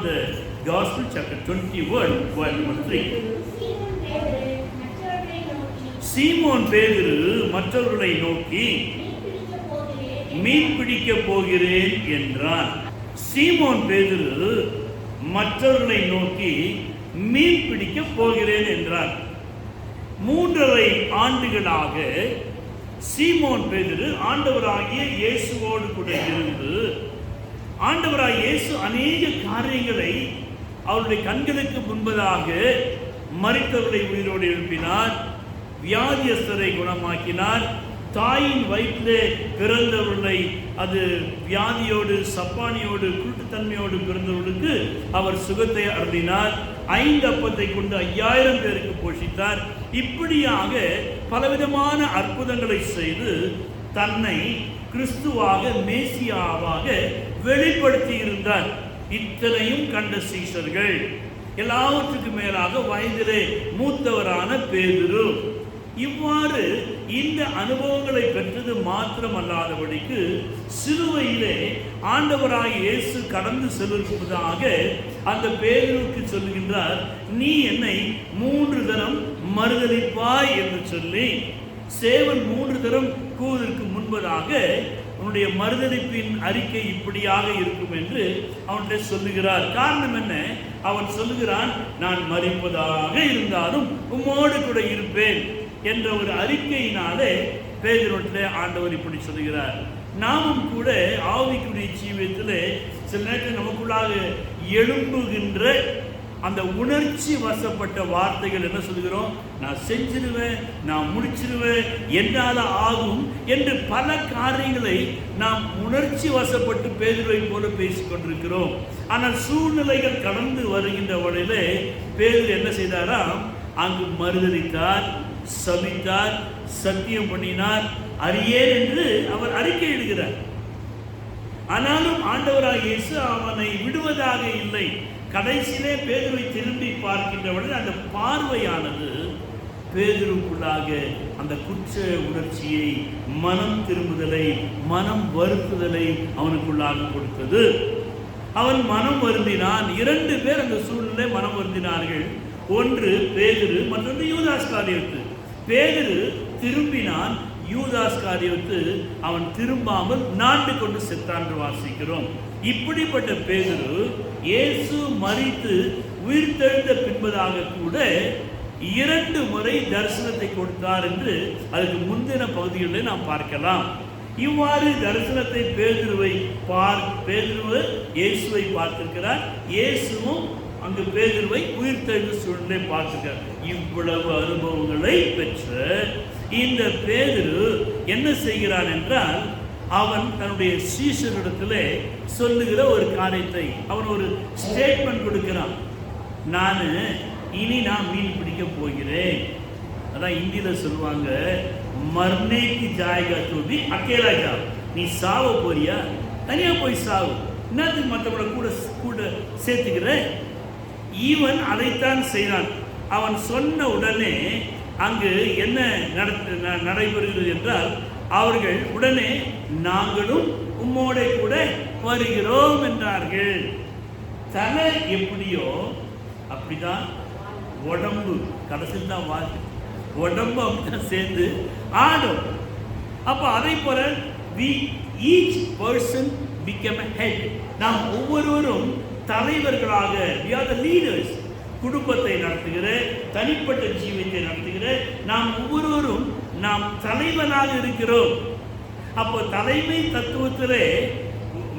the Gospel, chapter 21, verse number 3. சீமோன் பேதுரு மற்றவர்களை நோக்கி மீன் பிடிக்க போகிறேன் என்றான். சீமோன் பேதுரு மற்றவர்களை நோக்கி மீன் பிடிக்க போகிறேன் என்றான். 3.5 ஆண்டுகளாக சீமோன் பேதுரு ஆண்டவராகிய இயேசுவோடு கூட இருந்து ஆண்டவராகிய இயேசு அநேக காரியங்களை அவருடைய கண்களுக்கு முன்பதாக மரித்தவர்களை உயிரோடு எழுப்பினார், வியாதியஸ்தரை குணமாக்கினார், தாயின் வயிற்றிலே பிறந்தவர்களை அது வியாதியோடு சப்பானியோடு குருட்டுத்தன்மையோடு பிறந்தவர்களுக்கு அவர் சுகத்தை அருளினார், 5 அப்பத்தை கொண்டு 5000 பேருக்கு போஷித்தார். இப்படியாக பலவிதமான அற்புதங்களை செய்து தன்னை கிறிஸ்துவாக மேசியாவாக வெளிப்படுத்தி இருந்தார். இத்தனையும் கண்ட சீஷர்கள், எல்லாவற்றுக்கு மேலாக வயதிலே மூத்தவரான பேதுரு, இவ்வாறு இந்த அனுபவங்களை பெற்றது மாத்திரமல்லாதபடிக்கு சிலுவையிலே ஆண்டவராகிய இயேசு கடந்து செல்வதாக அந்த பேதுருவுக்கு சொல்லுகின்றார், நீ என்னை 3 தரம் மறுதலிப்பாய் என்று சொல்லி, சேவல் 3 தரம் கூவதற்கு முன்பதாக உன்னுடைய மறுதலிப்பின் அறிக்கை இப்படியாக இருக்கும் என்று அவன்கிட்ட சொல்லுகிறார். காரணம் என்ன? அவன் சொல்லுகிறான், நான் மரிப்பதாக இருந்தாலும் உம்மோடு கூட இருப்பேன் என்ற ஒரு அறிக்கையினாலே பேதுருவிலே ஆண்டவர் இப்படி சொல்லுகிறார். நாமும் கூட ஆவிக்குரிய ஜீவியத்தில் சில நேரத்தில் நமக்குள்ளாக எழும்புகின்ற அந்த உணர்ச்சி வசப்பட்ட வார்த்தைகள் என்ன சொல்லுகிறோம்? நான் செஞ்சிருவேன், நான் முடிச்சிருவேன், என்னால் ஆகும் என்று பல காரியங்களை நாம் உணர்ச்சி வசப்பட்டு பேதுருவை போல பேசிக்கொண்டிருக்கிறோம். ஆனால் சூழ்நிலைகள் கடந்து வருகின்ற வழியிலே பேதுரு என்ன செய்தாராம்? அங்கு மறுதலித்தார், சபித்தார், சத்தியம் பண்ணினார், அறியேன் என்று அவர் அறிக்கை இடுகிறார். ஆனாலும் ஆண்டவராகிய இயேசு அவனை விடுவதாக இல்லை. கடைசியிலே பேதுருவை திரும்பி பார்க்கின்றவர்கள் அந்த பார்வையானது பேதுருக்குள்ளாக அந்த குற்ற உணர்ச்சியை, மனம் திரும்புதலை, மனம் வருத்துதலை அவனுக்குள்ளாக கொடுத்தது. அவன் மனம் வருந்தினான். 2 பேர் அந்த சூழ்நிலை மனம் வருந்தினார்கள். ஒன்று பேதுரு, மற்றொன்று யூதாஸ்காரியோத்து. பேதுரு திரும்பினான், யூதாஸ்காரியோத்து அவன் திரும்பாமல் நாண்டு கொண்டு செத்தான் என்று வாசிக்கிறோம். இப்படிப்பட்ட பேதுரு இயேசு மரித்து உயிர்த்தெழுந்த பின்பதாக கூட 2 முறை தரிசனத்தை கொடுத்தார் என்று அதுக்கு முந்தின பகுதிகளில் நாம் பார்க்கலாம். இவ்வாறு தரிசனத்தை பேதுரு இயேசுவை பார்த்திருக்கிறார், இயேசுவும் அங்கு பேதுருவை உயிர்த்தெழுந்த சூழ்நிலை பார்த்திருக்கிறார். இவ்வளவு அனுபவங்களை பெற்ற இந்த பேதுரு என்ன செய்கிறான் என்றால், அவன் தன்னுடைய சீஷரிடத்திலே சொல்லுகிற ஒரு காரியத்தை, அவன் ஒரு ஸ்டேட்மெண்ட் கொடுக்கிறான். நான் மீன் பிடிக்க போகிறேன். அதான் இந்தியில சொல்லுவாங்க, மர்னேக்கு ஜாயகா தோபி அக்கேலா ஜா. நீ சாவ போறியா? தனியா போய் சாவு. என்னத்துக்கு மற்றவங்களை கூட சேர்த்துக்கிற? இவன் அதைத்தான் செய்தான். அவன் சொன்ன உடனே அங்கு என்ன நடைபெறுகிறது என்றால், அவர்கள் உடனே நாங்களும் உம்மோட கூட வருகிறோம் என்றார்கள். தலை எப்படியோ அப்படிதான் உடம்பு கடைசியில் தான் வாசி, உடம்பு அப்படிதான் சேர்ந்து ஆடும். அப்போ அதை போல each person became a head. நாம் ஒவ்வொருவரும் தலைவர்களாக, we are the leaders. குடும்பத்தை நடத்துகிற, தனிப்பட்ட ஜீவியத்தை நடத்துகிற நாம் ஒவ்வொருவரும் நாம் தலைவனாக இருக்கிறோம். அப்போ தலைமை தத்துவத்திலே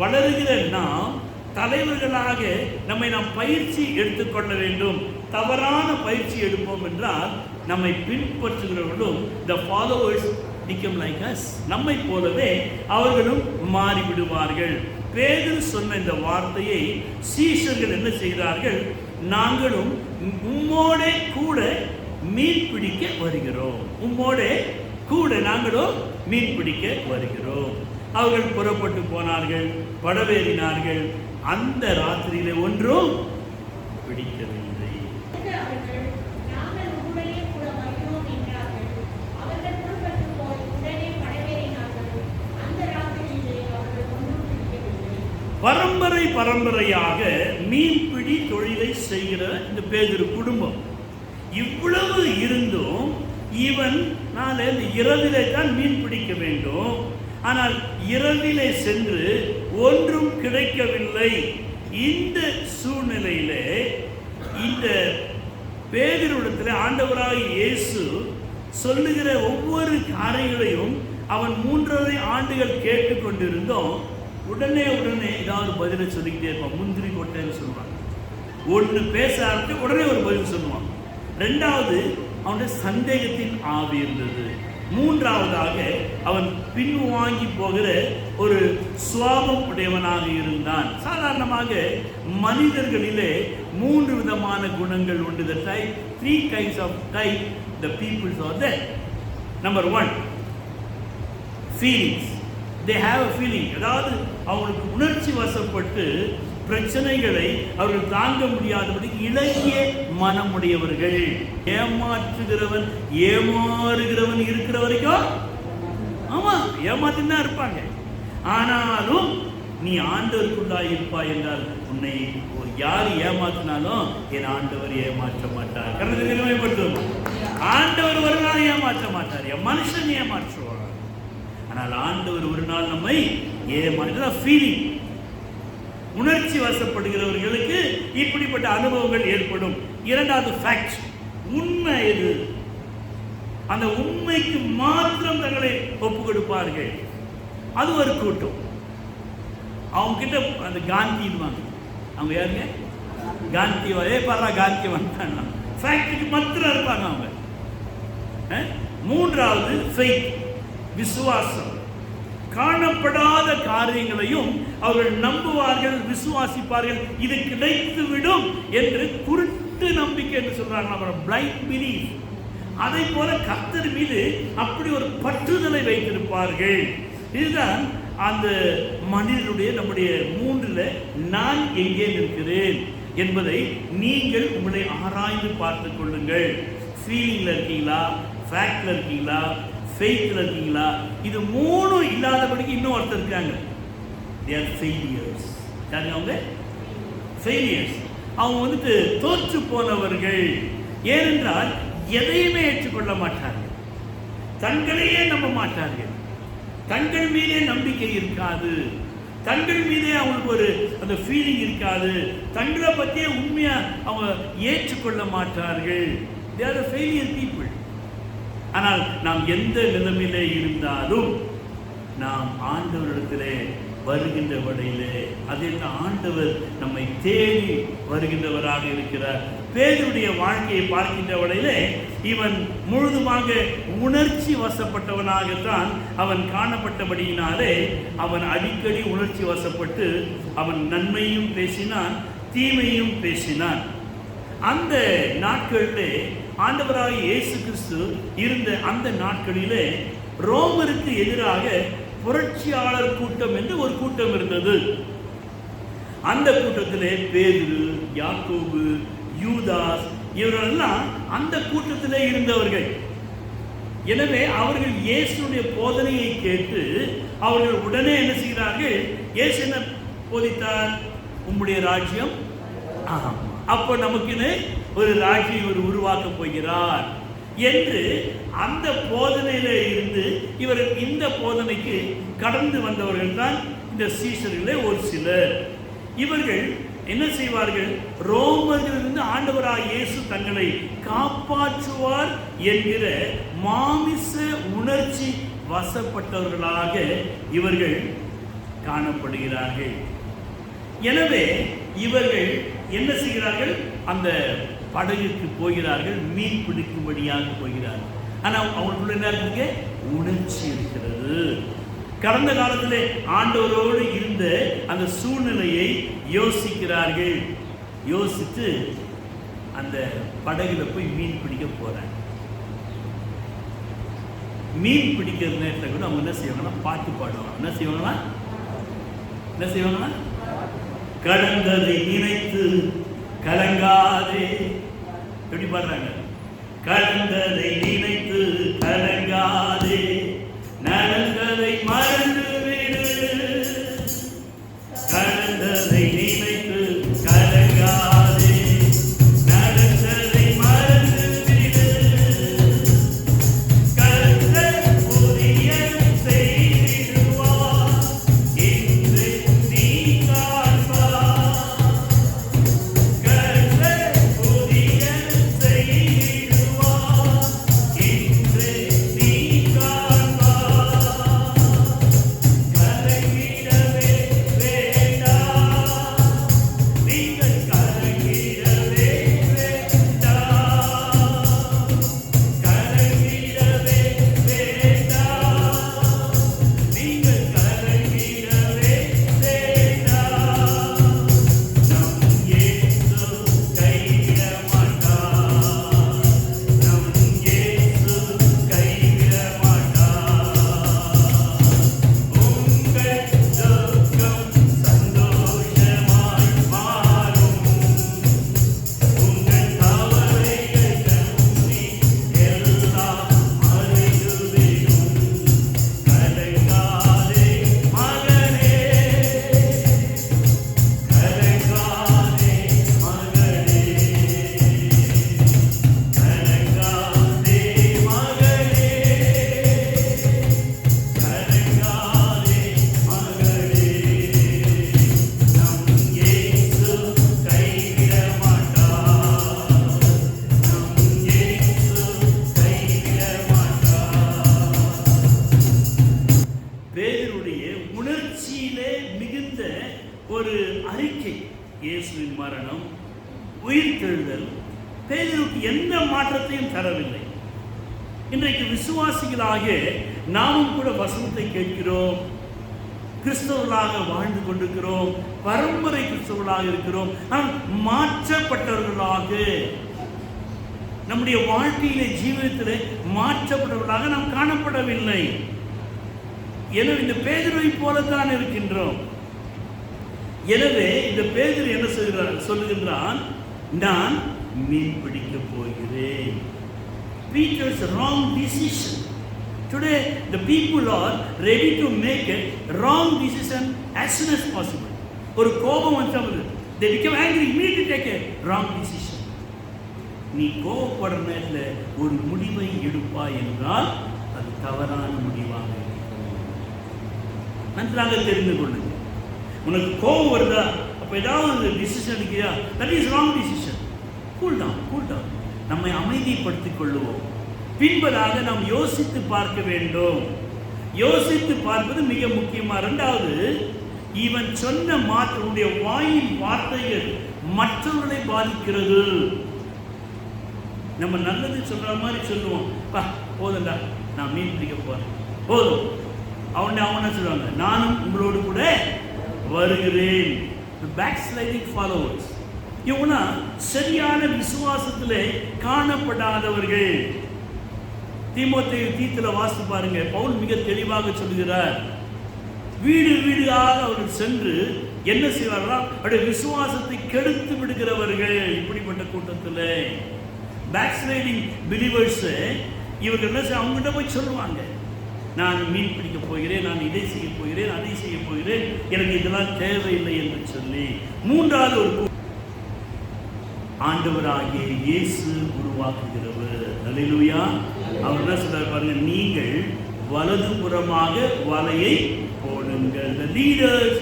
வளருகிற நாம் தலைவர்களாக நாம் பயிற்சி எடுத்துக்கொள்ள வேண்டும். தவறான பயிற்சி எடுப்போம் என்றால் நம்மை பின்பற்றுகிறவர்களும் the followers become like us, நம்மை போலவே அவர்களும் மாறிவிடுவார்கள். பேதுரு சொன்ன இந்த வார்த்தையை சீஷர்கள் என்ன செய்கிறார்கள்? நாங்களும் உம்மோட கூட மீன் பிடிக்க வருகிறோம், உம்மோட கூட நாங்களும் மீன் பிடிக்க வருகிறோம். அவர்கள் புறப்பட்டு போனார்கள், படவேறினார்கள். அந்த ராத்திரியிலே ஒன்றும் பிடிக்கவில்லை. பரம்பரை பரம்பரையாக மீன்பிடி தொழிலை செய்கிற இந்த பேதுரு குடும்பம். இவ்வளவு இருந்தும் இவன் இந்த இரவிலே தான் மீன் பிடிக்க வேண்டும், ஆனால் இரவிலே சென்று ஒன்றும் கிடைக்கவில்லை. இந்த சூழ்நிலையிலே இந்த பேதுருவிடத்தில் ஆண்டவராகிய இயேசு சொல்லுகிற ஒவ்வொரு காரியங்களையும் அவன் 3.5 ஆண்டுகள் கேட்டுக்கொண்டிருந்தோம். உடனே ஏதாவது பதிலை சொல்லிக்கிட்டே இருப்பான். முந்திரி கொட்டைன்னு சொல்லுவாங்க. ஒன்று பேச ஆரம்பித்து உடனே ஒரு பதில் சொல்லுவான். 2வது அவனுடைய சந்தேகத்தின் ஆவி இருந்தது. 3வதாக அவன் பின்வாங்கி போகிற ஒரு சுவாபம் உடையவனாக இருந்தான். சாதாரணமாக மனிதர்களிலே 3 விதமான குணங்கள் உண்டு. The type, 3 kinds of type the people are there. Number 1, feelings. They have a feeling. அதாவது அவங்களுக்கு உணர்ச்சி வசப்பட்டு பிரச்சனைகளை அவர்கள் தாங்க முடியாதபடி இலகிய மனமுடையவர்கள். ஏமாற்றுகிறவன் ஏமாறுகிறவன் இருக்கிற வரைக்கும் ஆமா ஏமாத்தின்னு தான் இருப்பாங்க. ஆனாலும் நீ ஆண்டவருக்குள்ளாய் இருப்பாய் என்றால் உன்னை யார் ஏமாத்தினாலும் என் ஆண்டவர் ஏமாற்ற மாட்டார். ஆண்டவர் ஒரு நாள் ஏமாற்ற மாட்டார், என் மனுஷன் ஏமாற்றுவார். ஆனால் ஆண்டவர் ஒரு நாள் நம்மை ஏமாற்ற ஃபீலிங். உணர்ச்சி வசப்படுகிறவர்களுக்கு இப்படிப்பட்ட அனுபவங்கள் ஏற்படும். 2வது ஃபேக்ட், உண்மை எது, அந்த உண்மைக்கு மாத்திரம் தங்களை ஒப்பு கொடுப்பார்கள். அது ஒரு கூட்டம். அவங்க கிட்ட அந்த காந்திவாங்க. அவங்க யாருங்க? காந்தி பாரா காந்தி வந்தாங்க. ஃபேக்டுக்கு மாத்திரம் இருப்பாங்க அவங்க. 3வது ஃபெய்த், விசுவாசம். காணப்படாத காரியங்களையும் அவர்கள் நம்புவார்கள், விசுவாசிப்பார்கள். இது கிடைத்துவிடும் என்று குருட்டு நம்பிக்கை என்று சொல்றாங்க, பிளைண்ட் பிலீஃப். அதை போல கர்த்தர் மீது அப்படி ஒரு பற்றுதலை வைத்திருப்பார்கள். இதுதான் அந்த மனிதனுடைய நம்முடைய 3ல் நான் எங்கே நிற்கிறேன் என்பதை நீங்கள் உங்களை ஆராய்ந்து பார்த்துக் கொள்ளுங்கள். ஃபீலிங்ல இருக்கீங்களா, ஃபேக்ட்ல இருக்கீங்களா, ஃபெய்த்ல இருக்கீங்களா? இது 3 இல்லாதபடிக்கு இன்னும் ஒருத்தர் இருக்காங்க. they are failures. அவங்க failures. அவங்க தோற்று போனவர்கள். ஏனென்றால் எதையுமே ஏற்றுக்கொள்ள மாட்டார்கள், தங்களையே நம்ப மாட்டார்கள், தங்கள் மீதே நம்பிக்கை இருக்காது, தங்கள் மீதே அவங்களுக்கு ஒரு அந்த ஃபீலிங் இருக்காது, தங்களை பற்றியே உண்மையா அவங்க ஏற்றுக்கொள்ள மாட்டார்கள். they are the failure people. ஆனால் நாம் எந்த நிலைமையிலே இருந்தாலும் நாம் ஆண்டவரிடத்திலே வருகின்ற வழியிலே அதில் ஆண்டவர் நம்மை தேடி வருகின்றவராக இருக்கிறார். பேதுருடைய வாழ்க்கையை பார்க்கின்ற வழியிலே இவன் முழுதுமாக உணர்ச்சி வசப்பட்டவனாகத்தான் அவன் காணப்பட்டபடியினாலே அவன் அடிக்கடி உணர்ச்சி வசப்பட்டு அவன் நன்மையும் பேசினான், தீமையும் பேசினான். அந்த நாட்களிலே ஆண்டவராகிய இயேசு கிறிஸ்து இருந்த அந்த நாட்களிலே ரோமருக்கு எதிராக புரட்சியாளர் கூட்டம் என்று ஒரு கூட்டம் இருந்தது. அந்த கூட்டத்திலே பேதுரு, யாக்கோபு, யூதாஸ் இவர்களெல்லாம் அந்த கூட்டத்திலே இருந்தவர்கள். எனவே அவர்கள் இயேசுடைய போதனையை கேட்டு அவர்கள் உடனே என்ன செய்கிறார்கள்? இயேசு என்ன போதித்தார்? உம்முடைய ராஜ்யம், அப்போ நமக்குன்னு ஒரு ராஜ்யம் ஒரு உருவாக்க போகிறார் என்று அந்த போதனையில இருந்து இவர்கள் இந்த போதனைக்கு கடந்து வந்தவர்கள் தான் இந்த சீஷர்களே ஒரு சிலர். இவர்கள் என்ன செய்வார்கள்? ரோமர்களிலிருந்து ஆண்டவராகிய இயேசு தங்களை காப்பாற்றுவார் என்கிற மாமிச உணர்ச்சி வசப்பட்டவர்களாக இவர்கள் காணப்படுகிறார்கள். எனவே இவர்கள் என்ன செய்கிறார்கள்? அந்த படகுக்கு போகிறார்கள், மீன் பிடிக்கும்படியாக போகிறார்கள். ஆனால் அவங்களுக்குள்ள என்ன இருக்கு? உணர்ச்சி இருக்கிறது. கடந்த காலத்திலே ஆண்டவரோடு இருந்த அந்த சூழ்நிலையை யோசிக்கிறார்கள். யோசித்து அந்த படகுல போய் மீன் பிடிக்க போறாங்க. மீன் பிடிக்கிற நேரத்தில் கூட அவங்க என்ன செய்வாங்கன்னா பாட்டு பாடுவாங்க. என்ன செய்வாங்கன்னா கடந்ததை நினைத்து கலங்காதே. எப்படி பாடுறாங்க? கடந்ததை நினைத்து கலங்காதே, நடந்ததை மறந்து விடு. கடந்ததை மரணம், உயிர்த்தெழுதல் பேதுருவுக்கு எந்த மாற்றத்தையும் தரவில்லை. இன்றைக்கு விசுவாசிகளாக நாமும் கூட வசனத்தை கேட்கிறோம், கிறிஸ்தவர்களாக வாழ்ந்து கொண்டிருக்கிறோம், பரம்பரை கிறிஸ்தவர்களாக இருக்கிறோம். நாம் மாற்றப்பட்டவர்களாக நம்முடைய வாழ்க்கையிலே ஜீவிதத்திலே மாற்றப்பட்டவர்களாக நாம் காணப்படவில்லை. எனவே இந்த பேதுருவை போலத்தான் இருக்கின்றோம். எனவே இந்த பேதுரு என்ன சொல்லுகின்றான், நான் மீன் பிடிக்க போகிறேன். Peter's wrong decision. Today the people are ready to make a wrong decision as soon as possible. ஒரு கோபம் வந்தது, they become angry, immediately take a wrong decision. நீ கோபப்படுற நேரத்தில் ஒரு முடிவை எடுப்பாய் என்றால் அது தவறான முடிவாக இருக்கும். நன்றாக தெரிந்து கொள்ளுங்க. உனக்கு கோபம் வருதா, அப்ப ஏதாவது decision எடுக்கியா, that is wrong decision. Cool down. நம்மை அமைதிப்படுத்திக் கொள்ளுவோம். பின்பதாக நாம் யோசித்து பார்க்க வேண்டும். யோசித்து பார்ப்பது மிக முக்கியமாக. இரண்டாவது, இவன் சொன்ன மாற்றனுடைய வாயின் வார்த்தைகள் மற்றவர்களை பாதிக்கிறது. நம்ம நல்லது சொல்ற மாதிரி சொல்லுவோம், போதும்டா நான் மீன் பிடிக்க போறேன், போதும். அவனை சொல்லுவாங்க, நானும் உங்களோடு கூட வருகிறேன். பேக்ஸ்லைடிங் ஃபாலோவர்ஸ், இவனா சரியான விசுவாசத்திலே காணப்படாதவர்கள். தீத்துல வாசித்து பாருங்க, பவுல் மிக தெளிவாக சொல்கிறார். வீடு வீடாக அவர்கள் சென்று என்ன செய்வார்களா, அவருடைய விசுவாசத்தை கெடுத்து விடுகிறவர்கள். இப்படிப்பட்ட கூட்டத்தில் பேக்ஸ்லைடிங் பிலீவர்ஸ் இவர்கள் என்ன செய்ய, அவங்ககிட்ட போய் சொல்லுவாங்க, நான் மீன் பிடிக்க போகிறேன், நான் இதை செய்ய போகிறேன், அதை செய்ய போகிறேன், எனக்கு இதெல்லாம் தேவையில்லை என்று சொல்லி. மூன்றாவது ஒரு ஆண்டவராகிய இயேசு உருவாக்குகிறவர். அல்லேலூயா. அவர் என்ன சொல்றார் பாருங்க, நீங்கள் வலது புறமாக வலையை போடுங்கள். The leaders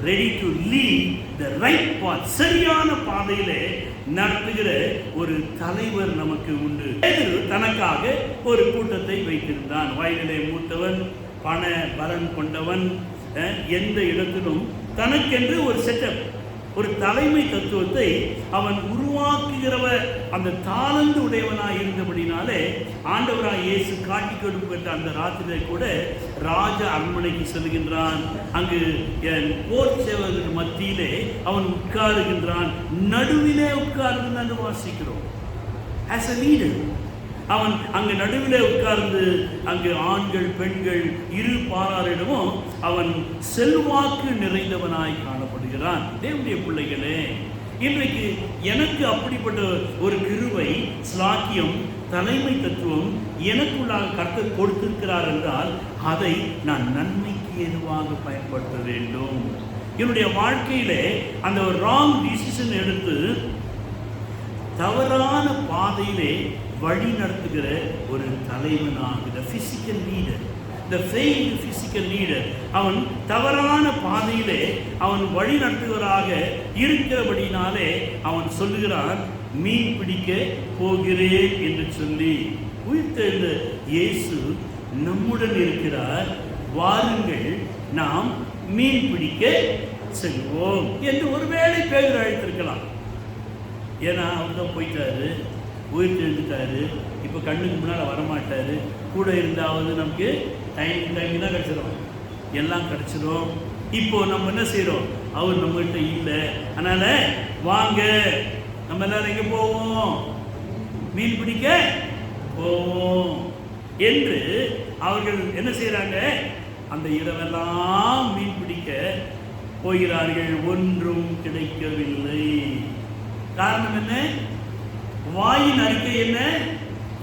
ready to lead the right path. சரியான பாதையிலே நடத்துகிற ஒரு தலைவர் நமக்கு உண்டு. பேதுரு தனக்காக ஒரு கூட்டத்தை வைத்திருந்தான். வயதிலே மூத்தவன், பண பலன் கொண்டவன், எந்த இடத்திலும் தனக்கென்று ஒரு செட்டப், ஒரு தலைமை தத்துவத்தை அவன் உருவாக்குகிறவர். அந்த தாளந்து உடையவனாய் இருந்தபடினாலே ஆண்டவராய் இயேசு காட்டி கொடுக்கப்பட்ட அந்த ராத்திரியிலே கூட ராஜ அரண்மனைக்கு செல்கின்றான். அங்கு போர் சேவகர்கள் மத்தியிலே அவன் உட்காருகின்றான். நடுவிலே உட்கார்ந்து என்று வாசிக்கிறோம். as a leader அவன் அங்கு நடுவிலே உட்கார்ந்து அங்கு ஆண்கள் பெண்கள் இரு பாராரிடமும் அவன் செல்வாக்கு நிறைந்தவனாய் காணப்படுகிறான். தேவனுடைய பிள்ளைகளே, இன்றைக்கு எனக்கு அப்படிப்பட்ட ஒரு கிருபை, ஸ்லாக்கியம், தலைமை தத்துவம் எனக்குள்ளாக கர்த்தர் கொடுத்திருக்கிறார் என்றால் அதை நான் நன்மைக்கு எதுவாக பயன்படுத்த வேண்டும். என்னுடைய வாழ்க்கையிலே அந்த ஒரு ராங் டிசிஷன் எடுத்து தவறான பாதையிலே வழி நடத்துகிற ஒரு தலைவனாக, physical leader, the failed physical leader, அவன் தவறான பாதையிலே அவன் வழி நடத்துவராக இருக்கிறபடினாலே அவன் சொல்லுகிறான், மீன் பிடிக்க போகிறேன் என்று சொல்லி. உயிர்த்தெழுந்த இயேசு நம்முடன் இருக்கிறார், வாருங்கள் நாம் மீன் பிடிக்க செல்வோம் என்று ஒருவேளை பேதுரு அழைத்திருக்கலாம். ஏன்னா அவர் தான் போயிட்டாரு, உயிர் எழுந்துட்டாரு, இப்போ கண்ணுக்கு முன்னால் வரமாட்டார். கூட இருந்தாவது நமக்கு டைம் தான் கிடச்சிடும், எல்லாம் கிடச்சிடும். இப்போ நம்ம என்ன செய்கிறோம், அவர் நம்மகிட்ட இல்லை, அதனால் வாங்க நம்ம எல்லாரும் எங்கே போவோம், மீன் பிடிக்க போவோம் என்று அவர்கள் என்ன செய்கிறாங்க, அந்த இரவெல்லாம் மீன் பிடிக்க போகிறார்கள். ஒன்றும் கிடைக்கவில்லை. காரணம் என்ன? வாயின் அறிக்கை என்ன?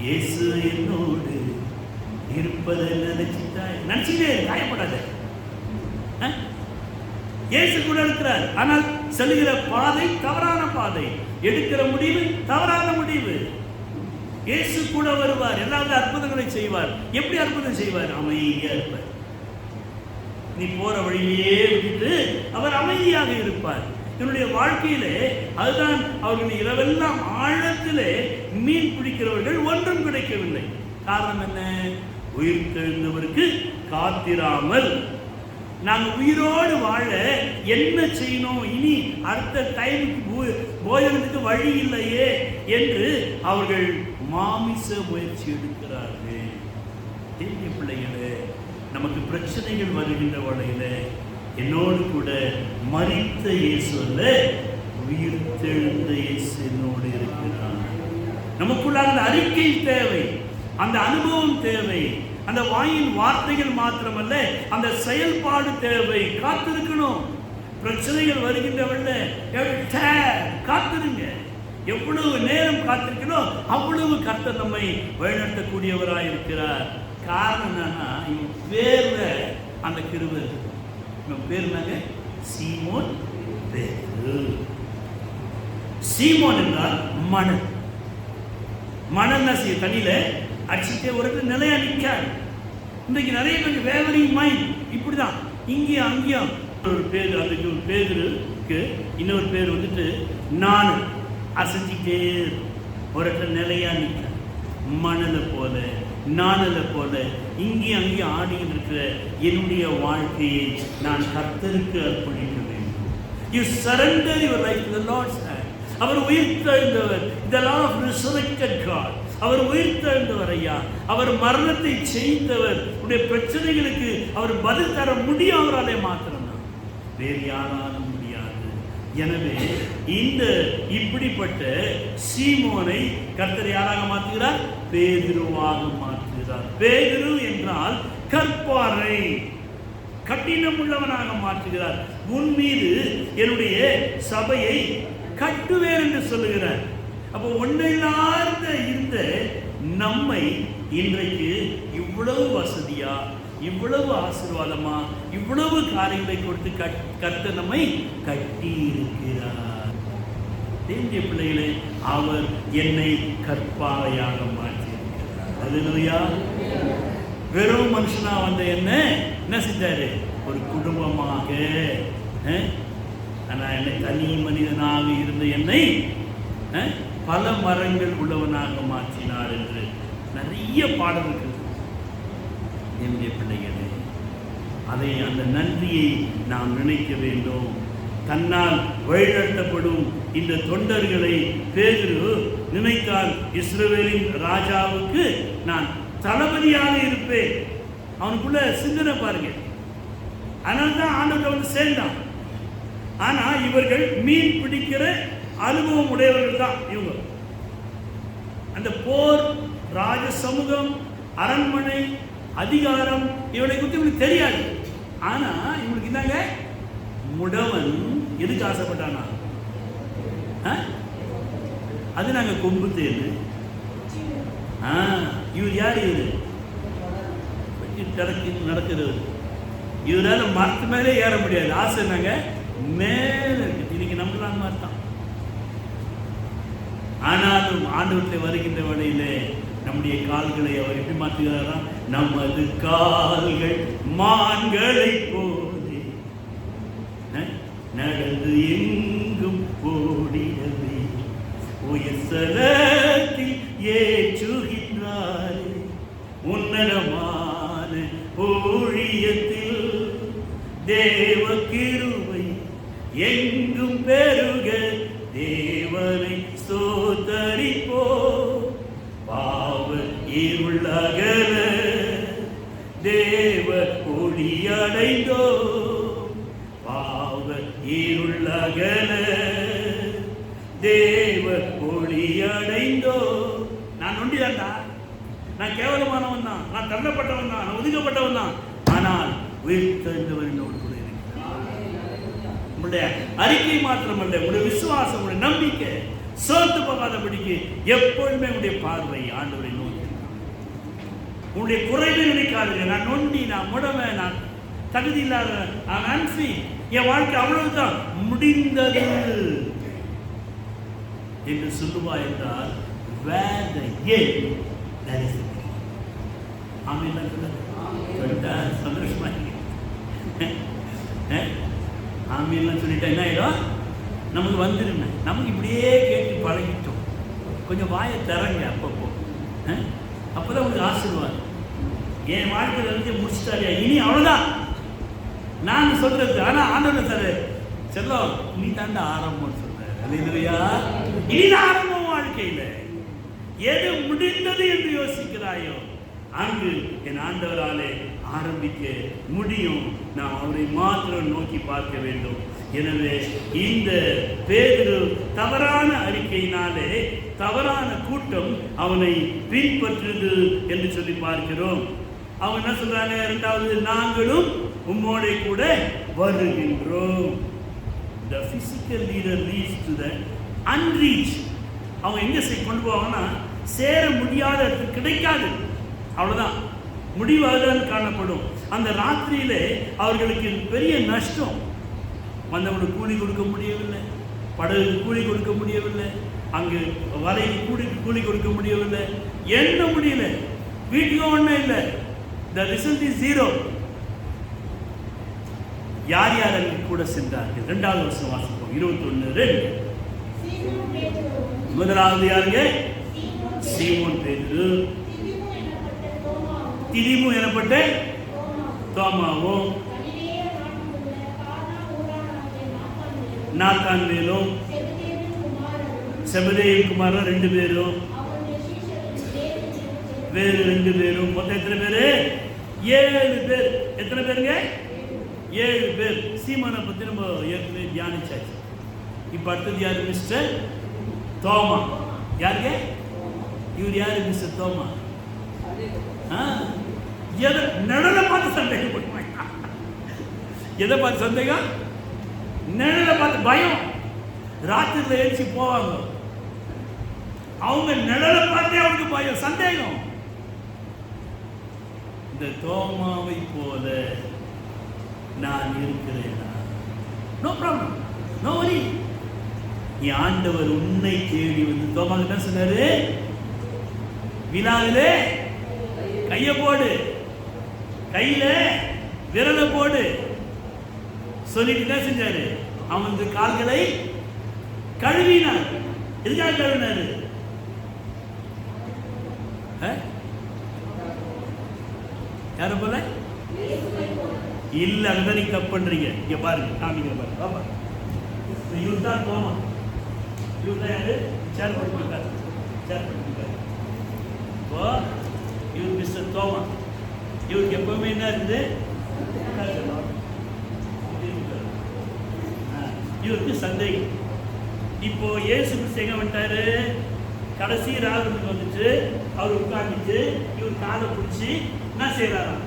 இயேசு என்னோடு இருப்பதை நினைச்சுட்டே காயப்படாத, இயேசு கூட இருக்கிறார். ஆனால் செல்கிற பாதை தவறான பாதை, எடுக்கிற முடிவு தவறான முடிவு. இயேசு கூட வருவார், எல்லா அற்புதங்களை செய்வார். எப்படி அற்புதம் செய்வார்? அமைதியா இருப்பார். நீ போற வழியே விட்டு அவர் அமைதியாக இருப்பார். என்னுடைய வாழ்க்கையிலே அதுதான். அவர்கள் இரவெல்லாம் ஆழத்திலே மீன் பிடிக்கிறவர்கள், ஒன்றும் கிடைக்கவில்லை. காரணம் என்ன? உயிர்த்தெழுந்தவருக்கு காத்திராமல் நாங்கள் உயிரோடு வாழ என்ன செய்யணும், இனி அடுத்த டைமுக்கு போஜனத்துக்கு வழி இல்லையே என்று அவர்கள் மாமிச முயற்சி எடுக்கிறார்கள். தேவனுடைய பிள்ளைகளே, நமக்கு பிரச்சனைகள் வருகின்ற வகையில என்னோடு கூட மரித்த இயேசு அல்ல, உயிர் தெழுந்த இயேசு என்னோடு இருக்கிறார். நமக்குள்ள அந்த அறிக்கை தேவை, அந்த அனுபவம் தேவை, அந்த வாயின் வார்த்தைகள் மாத்திரமல்ல, அந்த செயல்பாடு தேவை. காத்திருக்கணும். பிரச்சனைகள் வருகின்றவல்ல, காத்திருங்க. எவ்வளவு நேரம் காத்திருக்கணும் அவ்வளவு கர்த்தர் நம்மை வழிநடத்தக்கூடியவராக இருக்கிறார். காரணம் என்னன்னா, இவன் பேர்ல அந்த கிருபை. இவன் பேர் என்னங்க? சீமோன் பேதுரு. சீமோன் என்றால் மணல். மணல்னா தண்ணியில அடிச்சுட்டே ஒரு நிலையா நிற்காது. இன்றைக்கு நிறைய பேர் வேவரிங் மைண்ட் இப்படிதான், இங்கேயும் அங்கேயும் ஒரு பேர். அதுக்கு ஒரு பேருக்கு இன்னொரு பேர் வந்துட்டு நான் அசைஞ்சிட்டே ஒரு இடத்துல நிலையா நிற்க, மணலை போல நாணலை போல இங்கேயும் அங்கேயும் ஆடிக்கிட்டு இருக்கிற என்னுடைய வாழ்க்கையை நான் கர்த்தருக்கு அர்ப்பணிக்க வேண்டும். You surrender your life to the Lord's hand. Our உயிர்த்தெழுந்தவர். The Lord of resurrected God. அவர் உயிர்த்தெழுந்தவர் ஐயா. அவர் மரணத்தை செய்தவர். உடைய பிரச்சனைகளுக்கு அவர் பதில் தர முடியாதவராலே மாத்திரம்தான், வேறு யாராலும் முடியாது. எனவே இந்த இப்படிப்பட்ட சீமோனை கர்த்தர் யாராக மாற்றுகிறார்? பேதுருவாக மாற்றுகிறார். பேதுரு என்றால் கற்பாறை, கட்டினம் உள்ளவனாக மாற்றுகிறார். உன் மீது என்னுடைய சபையை கட்டுவேன் என்று சொல்லுகிறார். அப்போ ஒன்றில்லாத இருந்த நம்மை இன்றைக்கு இவ்வளவு வசதியா, இவ்வளவு ஆசீர்வாதமா, இவ்வளவு காரியங்களை கொடுத்து கர்த்தர் நம்மை கட்டி இருக்கிறார். தேவனுடைய பிள்ளைகளே, அவர் என்னை கற்பாறையாக மாற்றியிருக்கிறார். அல்லேலூயா. வெறும் மனுஷனா வந்த என்ன செஞ்சாரு? ஒரு குடும்பமாக, என்னை தனி மனிதனாக இருந்த என்னை பல மரங்கள் உள்ளவனாக மாற்றினார் என்று நிறைய பாடல் இருக்கிறது. என்னுடைய பிள்ளைகளே, அதை அந்த நன்றியை நாம் நினைக்க வேண்டும். தன்னால் வழிநடத்தப்படும் இந்த தொண்டர்களை பேதுரு நினைத்தால், இஸ்ரவேலின் ராஜாவுக்கு நான் தளபதியாக இருப்பேன். அவனுக்குள்ள சிந்தனை பாருங்க. அதனால்தான் ஆண்டவர்கள் வந்து சேர்ந்தான். ஆனா இவர்கள் மீன் பிடிக்கிற அனுபவம் உடையவர்கள் தான் இவங்க. அந்த போர், ராஜ சமூகம், அரண்மனை, அதிகாரம் இவனை குறித்து இவனுக்கு தெரியாது. ஆனா இவனுக்கு என்னங்க, முடவன் எதுக்கு ஆசைப்பட்டானா? அது நாங்க கொம்பு தேடு. இவர் யார்? இவரு நடக்கிறது. இவரால மரத்து மேலே ஏற முடியாது. ஆசை நாங்க மேல இருக்கு. இன்னைக்கு நம்மளால மாதிரி தான். ஆனாலும் ஆண்டவத்தில் வருகின்ற வழியிலே நம்முடைய கால்களை அவர் எப்படி மாற்றுகிறாரா? நமது கால்கள் மான்களை போலே நடந்து எங்கும் ஓடிடவே உயர்த்தலத்தில் ஏற்றுகின்றாரே. உன்னதமான ஊழியத்தில் தேவ கிருபை எங்கும் பெருக தேவனை ஸ்தோத்தரிப்போ. பாவ இருள் அகல தேவ ஒளியடைந்தோ. பாவ இருள் அகல தேவ ஒளியடைந்தோ. நான் நொண்டிதான்டா, நான் கேவலமானவன் தான், நான் தள்ளப்பட்டவன் தான், நான் ஒதுக்கப்பட்டவன் தான். ஆனால் உயிர்த்தெழுந்தவர் என்னோடு கூட இருக்கிறார். உங்களுடைய அறிக்கை மாத்திரமல்ல, உங்களுடைய விசுவாசம், உங்களுடைய நம்பிக்கை சோர்ந்து போகாதபடிக்கு எப்பொழுதுமே உங்களுடைய பார்வை ஆண்டவரை நோக்கி. உங்களுடைய குறைவை நினைக்காதீங்க. நான் நொண்டி, நான் முடமை, நான் தகுதி இல்லாத, நான் அன்ஃபி, என் வாழ்க்கை அவ்வளவுதான், முடிந்தது என்று சொல்லுவா என்றால் where the end there is a beginning. ஆமென். சந்தோஷமா ஆமென் சொல்லிட்டா என்ன ஆயிடும்? நமக்கு வந்துருங்க. நமக்கு இப்படியே கேட்டு பழகிட்டோம். கொஞ்சம் வாயை தரங்க அப்பப்போ. அப்போதான் உங்களுக்கு ஆசீர்வாதம். என் வாழ்க்கையில் இருந்து முடிச்சுட்டாரியா, இனி அவ்வளோதான், நான் சொல்றது. ஆனா ஆண்டவர் சார் செல்லம் நீ தாண்ட ஆரம்பம் சொல்றாரு. அல்லேலூயா. இதுதான் ஆரம்பம். வாழ்க்கையில எது முடிந்தது என்று யோசிக்கிறாயோ அங்கு என் ஆண்டவராலே ஆரம்பிக்க முடியும். நாம் அவரை மாத்திரம் நோக்கி பார்க்க வேண்டும். எனவே இந்த பேதுரு தவறான அறிக்கையினாலே தவறான கூட்டம் அவனை பின்பற்றுது என்று சொல்லி பார்க்கிறோம். அவங்க என்ன சொல்றாங்க? இரண்டாவது, நாங்களும் உம்மோட கூட வருகின்றோம். The physical leader leads to the unreached. அவங்க எங்க கொண்டு போவாங்கன்னா சேர முடியாத இடத்துக்கு கிடைக்காது. அவ்வளவுதான், முடிவாதான் காணப்படும். அந்த ராத்திரியிலே அவர்களுக்கு பெரிய நஷ்டம். வந்தவனுக்கு கூலி கொடுக்க முடியவில்லை, படகுக்கு கூலி கொடுக்க முடியவில்லை, அங்கு வலைக்கு கூலி கொடுக்க முடியவில்லை, என்ன முடியல, வீட்டுக்கு ஒன்றும் இல்லை. The result is zero. யார் யார் அங்கு கூட சென்றார்கள்? 2வது வருஷம் வாசிப்போம். 21:2. முதலாவது யாருங்க? சீமோன் பேதுரு, திதிமு எனப்பட்ட தோமாவும், நாத்தான்வேலும், செபதேயின் குமாரன் 2 பேரும், வேறு 2 பேரும். மொத்தம் எத்தனை பேரு? 7 பேர். எத்தனை பேருங்க? 7 பேர். சீமோனை பத்தி நம்ம ஏற்கனவே தியானிச்சாச்சு. இப்ப அடுத்தது யாரு? மிஸ்டர் தோமா. யாருங்க இவர்? யாரு மிஸ்டர் தோமா? நிழலை பார்த்து சந்தேகப்படுவாங்க. எதை பார்த்து சந்தேகம்? நிழலை பார்த்து பயம். ராத்திரில எழுச்சி போவாங்க. அவங்க நிழலை பார்த்தே அவங்களுக்கு பயம், சந்தேகம். இந்த தோமாவை போல நான் இருக்கிறேன். நோ ப்ராப்ளம், நோ வரி. ஆண்டவர் உன்னை தேடி வந்து தோமா என்ன சொன்னாரு? விழாவிலே கைய போடு, கையில விரல போடு சொல்லிட்டு என்ன செஞ்சாரு? அவனுக்கு கால்களை கழுவினார். எதுக்காக கழுவினாரு? யார போல இல்ல, அதான் நீங்க தப்பு பண்றீங்க. இங்க பாருங்க, காமிங்க பாருங்க. இவர் தான் தோமா. இவர் தான் யாரு? சேர் பண்ணிருக்காரு. சேர் பண்ணிருக்காரு. இப்போ இவர் மிஸ்டர் தோமா. இவருக்கு எப்பவுமே என்ன இருந்து? இவருக்கு சந்தேகம். இப்போ இயேசு கிறிஸ்து எங்க வந்துட்டாரு? கடைசி ராகத்துக்கு வந்துட்டு அவர் உட்கார்ந்துட்டு இவர் காலை பிடிச்சி என்ன செய்யறாராம்?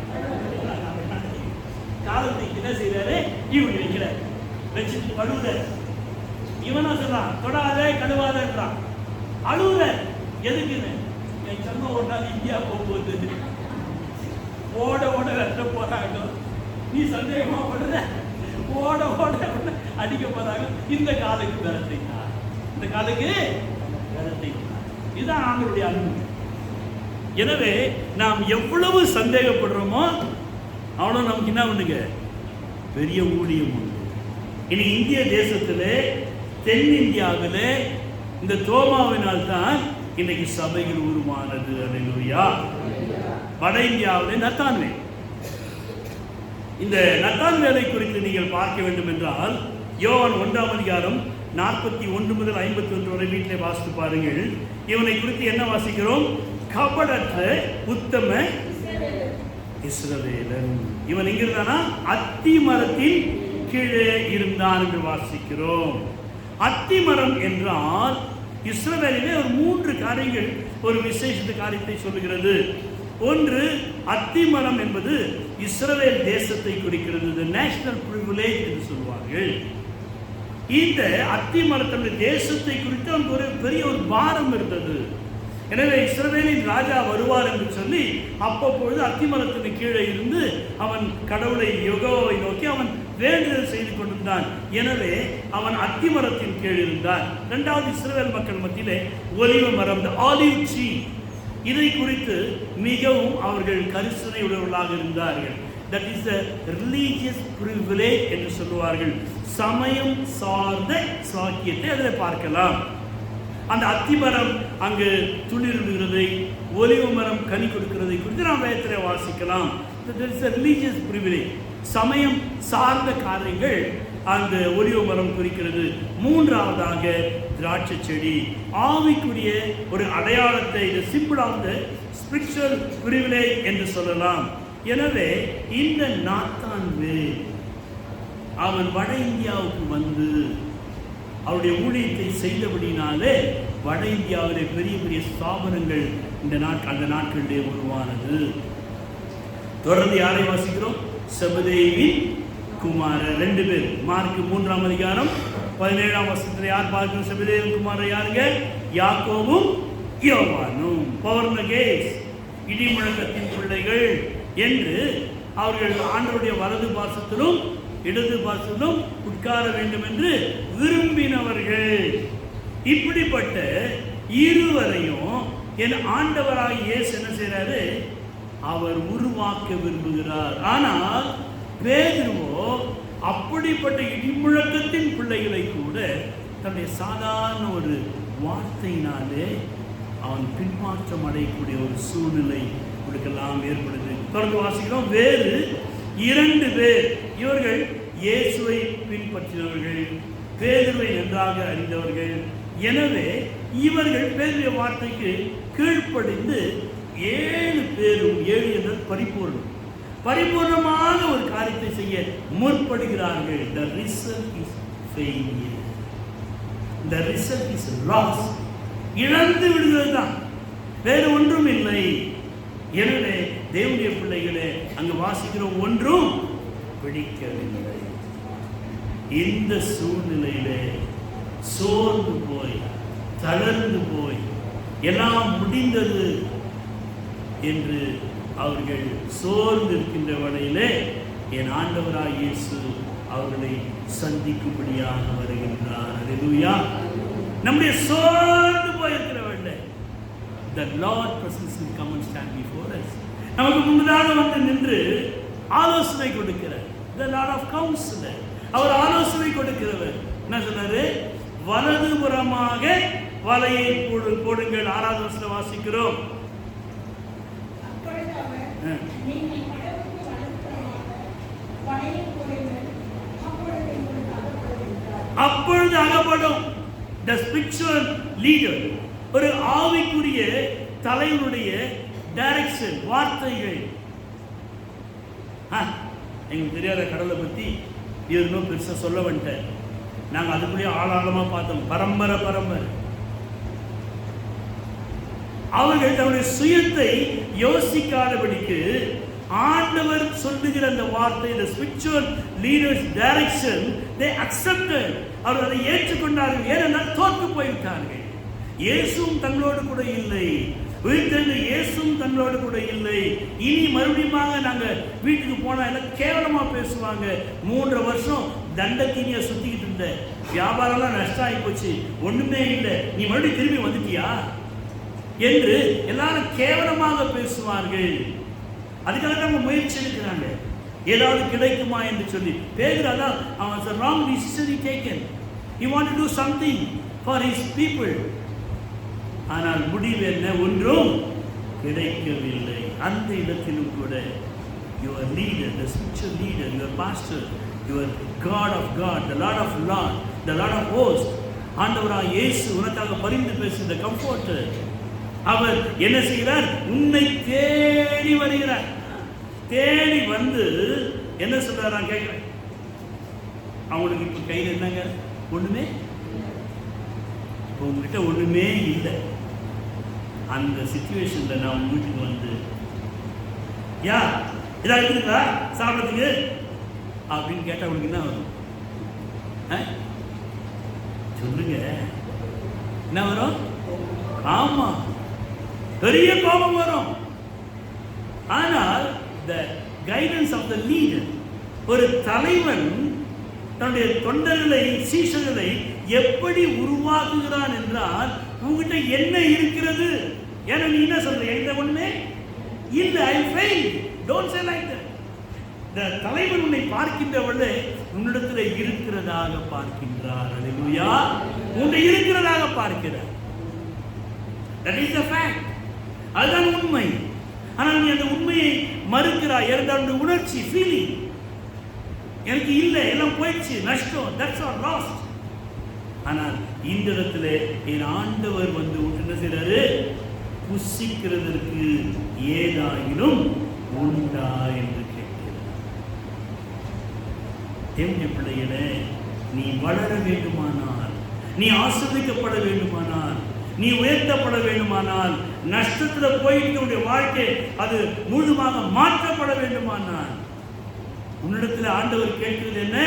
காலத்துக்கு என்ன செய்யறாரு? இவங்க வைக்கிறார், வச்சுட்டு அழுவுற. இவனா சொல்றான் தொடாத கழுவாதன்றான். அழுவுற எதுக்குன்னு? என் சொன்ன ஒரு நாள் இந்தியா போகும்போது ஓட ஓட வெட்ட போறாங்க. நீ சந்தேகமா படுற? ஓட ஓட அடிக்க போறாங்க. இந்த காலுக்கு விரட்டினா, இந்த காலுக்கு விரட்டினா. இதுதான் ஆண்டவருடைய அன்பு. எனவே நாம் எவ்வளவு சந்தேகப்படுறோமோ அவ்வளவு நமக்கு என்ன பண்ணுங்க? பெரிய ஊழியம் உண்டு. இன்னைக்கு இந்திய தேசத்திலே, தென்னிந்தியாவிலே இந்த தோமாவினால் தான் இன்னைக்கு சபைகள் உருவானது. அல்லேலூயா. வட இந்தியாவிலே நத்தான்வேல். இந்த நத்தான்வேலை குறித்து நீங்கள் பார்க்க வேண்டும் என்றால் யோவான் 1ஆம் அதிகாரம் 41 முதல் 51 வரை வீட்டிலே வாசித்து பாருங்கள். இவனை குறித்து என்ன வாசிக்கிறோம்? கபடற்ற உத்தம இஸ்ரவேலன். இவன் எங்க இருந்தானா? அத்தி மரத்தின் கீழே இருந்தான் என்று வாசிக்கிறோம். அத்தி மரம் என்றால் இஸ்ரவேலிலே ஒரு 3 காரியங்கள், ஒரு விசேஷ காரியத்தை சொல்லுகிறது. ஒன்று, அத்தி மரம் என்பது இஸ்ரவேல் தேசத்தை குறிக்கிறது. The national privilege என்று சொல்வார்கள். இந்த அத்தி மரத்தினுடைய தேசத்தை குறித்து அவனுக்கு ஒரு பெரிய ஒரு பாரம் இருந்தது. எனவே இஸ்ரவேலின் ராஜா வருவார் என்று சொல்லி அப்பப்பொழுது அத்திமரத்தின் கீழே இருந்து அவன் கடவுளை யெகோவாவை நோக்கி அவன் வேண்டுதல் செய்து கொண்டிருந்தான். எனவே அவன் அத்திமரத்தின் கீழ் இருந்தான். 2வது, இஸ்ரவேல் மக்கள் மத்தியிலே ஒலிவ மரம், ஆலிவ் ட்ரீ, இதை குறித்து மிகவும் அவர்கள் கரிசனை உடையவர்களாக இருந்தார்கள். That is a religious privilege என்று சொல்லுவார்கள். சமயம் சார்ந்த சாக்கியத்தை அதில் பார்க்கலாம். அந்த அத்திமரம் அங்கு துளிர்விடுகிறதை, ஒலிவ மரம் கனி கொடுக்கிறதை குறித்து நாம் வேதத்திலே வாசிக்கலாம். There is a religious privilege. சமயம் சார்ந்த காரியங்கள் அந்த ஒலிவ மரம் குறிக்கிறது. மூன்றாவதாக திராட்சை செடி ஆவிக்குரிய ஒரு அடையாளத்தை, simple of the spiritual privilege என்று சொல்லலாம். எனவே இந்த நாத்தான் வேல் அவன் வட இந்தியாவுக்கு வந்து அவருடைய ஊழியத்தை செய்தபடினாலே வட இந்தியாவிலே பெரிய பெரிய ஸ்தாபனங்கள் அந்த நாட்களிலே உருவானது. தொடர்ந்து யாரை வாசிக்கிறோம்? செபதேவின் குமாரர் 2 பேர். மார்க் 3ஆம் அதிகாரம் 17ஆம் வசனத்தில் யார் பார்க்கிறோம்? செபதேவின் குமாரர் யாருங்க? யாக்கோபும் யோவானும். பவர்னகேஸ், இடி முழக்கத்தின் பிள்ளைகள் என்று அவர்கள் ஆண்டவருடைய வலது பாசத்திலும் இடது பாசத்திலும் உட்கார வேண்டும் என்று விரும்பினவர்கள். இப்படிப்பட்ட இருவரையும் என் ஆண்டவராக இயேசு என்ன செய்றாரு? அவர் உருவாக்க விரும்புகிறார். ஆனால் பேதுருவோ அப்படிப்பட்ட இடிமுழக்கத்தின் பிள்ளைகளை கூட தன்னுடைய சாதாரண ஒரு வார்த்தையினாலே அவன் பின்மாற்றம் அடையக்கூடிய ஒரு சூழ்நிலை கொடுக்கலாம் ஏற்படுது. தொடர்ந்து வாசிக்கிறோம். வேறு 2 பேர், இவர்கள் இயேசுவை பின்பற்றினவர்கள், பேதுருவை நன்றாக அறிந்தவர்கள். எனவே இவர்கள் பேதுருடைய வார்த்தைக்கு கீழ்ப்படிந்து 7 பேரும், 7 என்றால் பரிபூர்ணமான ஒரு காரியத்தை செய்ய முற்படுகிறார்கள். The result is failure. The result is loss. இழந்து விடுகிறது தான், வேறு ஒன்றும் இல்லை. எனவே தேவனுடைய பிள்ளைகளே, அங்கு வாசிக்கிறோம், ஒன்றும் பிடிக்கவில்லை. இந்த சூழ்நிலையிலே சோர்ந்து போய் தளர்ந்து போய் எல்லாம் முடிந்தது என்று அவர்கள் சோர்ந்து இருக்கின்ற வேளையிலே என் ஆண்டவராய் இயேசு அவர்களை சந்திக்கும்படியாக வருகின்றார். அல்லேலூயா. நம்முடைய சோர்ந்து போயிருக்கிற வேளை the Lord presence will come and stand before us. நமக்கு முன்னதாக வந்து நின்று ஆலோசனை கொடுக்கிறார். the Lord of counselor. அவர் ஆலோசனை கொடுக்கிறவர். என்ன சொன்னாரு? வலதுபுறமாக வலையை போடுங்கள். 6வது வசனம் வாசிக்கிறோம். அப்பொழுது அகப்படும். the spiritual leader, ஒரு ஆவிக்குரிய தலைவனுடைய டைரக்ஷன், வார்த்தைகள். எங்களுக்கு தெரியாத கடலை பற்றி இன்னும் பெருசாக சொல்ல வந்துட்டேன். நாங்கள் அதுக்குள்ளேயே ஆழமாக பார்த்தோம். பரம்பரை அவர்கள் தன்னுடைய சுயத்தை யோசிக்காதபடிக்கு ஆண்டவர் சொல்லுகிற அந்த வார்த்தை, the spiritual leaders direction, they accepted. அவர்கள் அதை ஏற்றுக்கொண்டார்கள். ஏனென்றால் தோற்று போய்விட்டார்கள். இயேசுவும் தங்களோடு கூட இல்லை, உயிர்த்தெழுந்த இயேசுவும் தங்களோடு கூட இல்லை. இனி மறுபடியும் நாங்கள் வீட்டுக்கு போனால் எல்லாம் கேவலமாக பேசுவாங்க. 3 வருஷம் தண்டத்தீனியை சுற்றிக்கிட்டு இருந்த, வியாபாரம்லாம் நஷ்டம் ஆகி போச்சு, ஒன்றுமே இல்லை, நீ மறுபடியும் திரும்பி வந்துட்டியா என்று எல்லாரும் கேவலமாக பேசுவார்கள். அதுக்காக நம்ம முயற்சி எடுக்கிறாங்க, ஏதாவது கிடைக்குமா என்று சொல்லி. பேதுரு அதான், அவன் wrong decision he taken. He wanted to do something for his people. ஆனால் முடிவு என்ன? ஒன்றும் கிடைக்கவில்லை. அந்த இடத்திலும் கூட your leader, the spiritual leader, your pastor, your God of God, the Lord of Lord, the Lord of hosts, ஆண்டவராகிய இயேசு உனக்காக பரிந்து பேசுகிற கம்ஃபோர்ட்டர், அவர் என்ன செய்கிறார்? உன்னை தேடி வருகிறார். தேடி வந்து என்ன சொல்றார்? நான் கேட்கிறேன், அவங்களுக்கு இப்ப கையில் என்னங்க? ஒண்ணுமே. இப்போ உங்ககிட்ட ஒண்ணுமே இல்லை. அந்த சிச்சுவேஷன்ல நான் உங்க வீட்டுக்கு வந்து, யா இதா இருக்குங்களா சாப்பிட்றதுக்கு அப்படின்னு கேட்டா உங்களுக்கு என்ன வரும்? சொல்லுங்க, என்ன வரும்? ஆமா, பெரிய கோபம் வரும். ஆனால் the guidance of the leader, ஒரு தலைவன் தன்னுடைய தொண்டர்களை, சீஷர்களை எப்படி உருவாக்குகிறான் என்றால், உங்ககிட்ட என்ன இருக்கிறது? ஏன்னா நீ என்ன சொல்ற? எந்த ஒண்ணுமே இல்லை, I failed. Don't say like that. the தலைவன் உன்னை பார்க்கின்ற பொழுது உன்னிடத்தில் இருக்கிறதாக பார்க்கின்றார். அல்லேலூயா. உன்னை இருக்கிறதாக பார்க்கிறார். That is the fact. அதுதான் உண்மை. ஆனால் நீ அந்த உண்மையை மறுக்கிறாய். ஏனென்றால் உன்னுடைய உணர்ச்சி, ஃபீலிங், எனக்கு இல்லை, எல்லாம் போயிடுச்சு, நஷ்டம், தட்ஸ் ஆல் லாஸ்ட். ஆனால் இந்த இடத்துல என் ஆண்டவர் வந்து என்ன செய்றாரு? புசிக்கிறதற்கு ஏதாயினும் உண்டா என்று கேட்கிறார். தேவனுடைய பிள்ளைகளே, நீ வளர வேண்டுமானால், நீ ஆசீர்வதிக்கப்பட வேண்டுமானால், நீ உயர்த்தப்பட வேண்டுமானால், நஷ்டத்தில் போயிட்டு உன்னுடைய வாழ்க்கை அது முழுமாக மாற்றப்பட வேண்டுமானால், உன்னிடத்தில் ஆண்டவர் கேட்கிறது என்ன?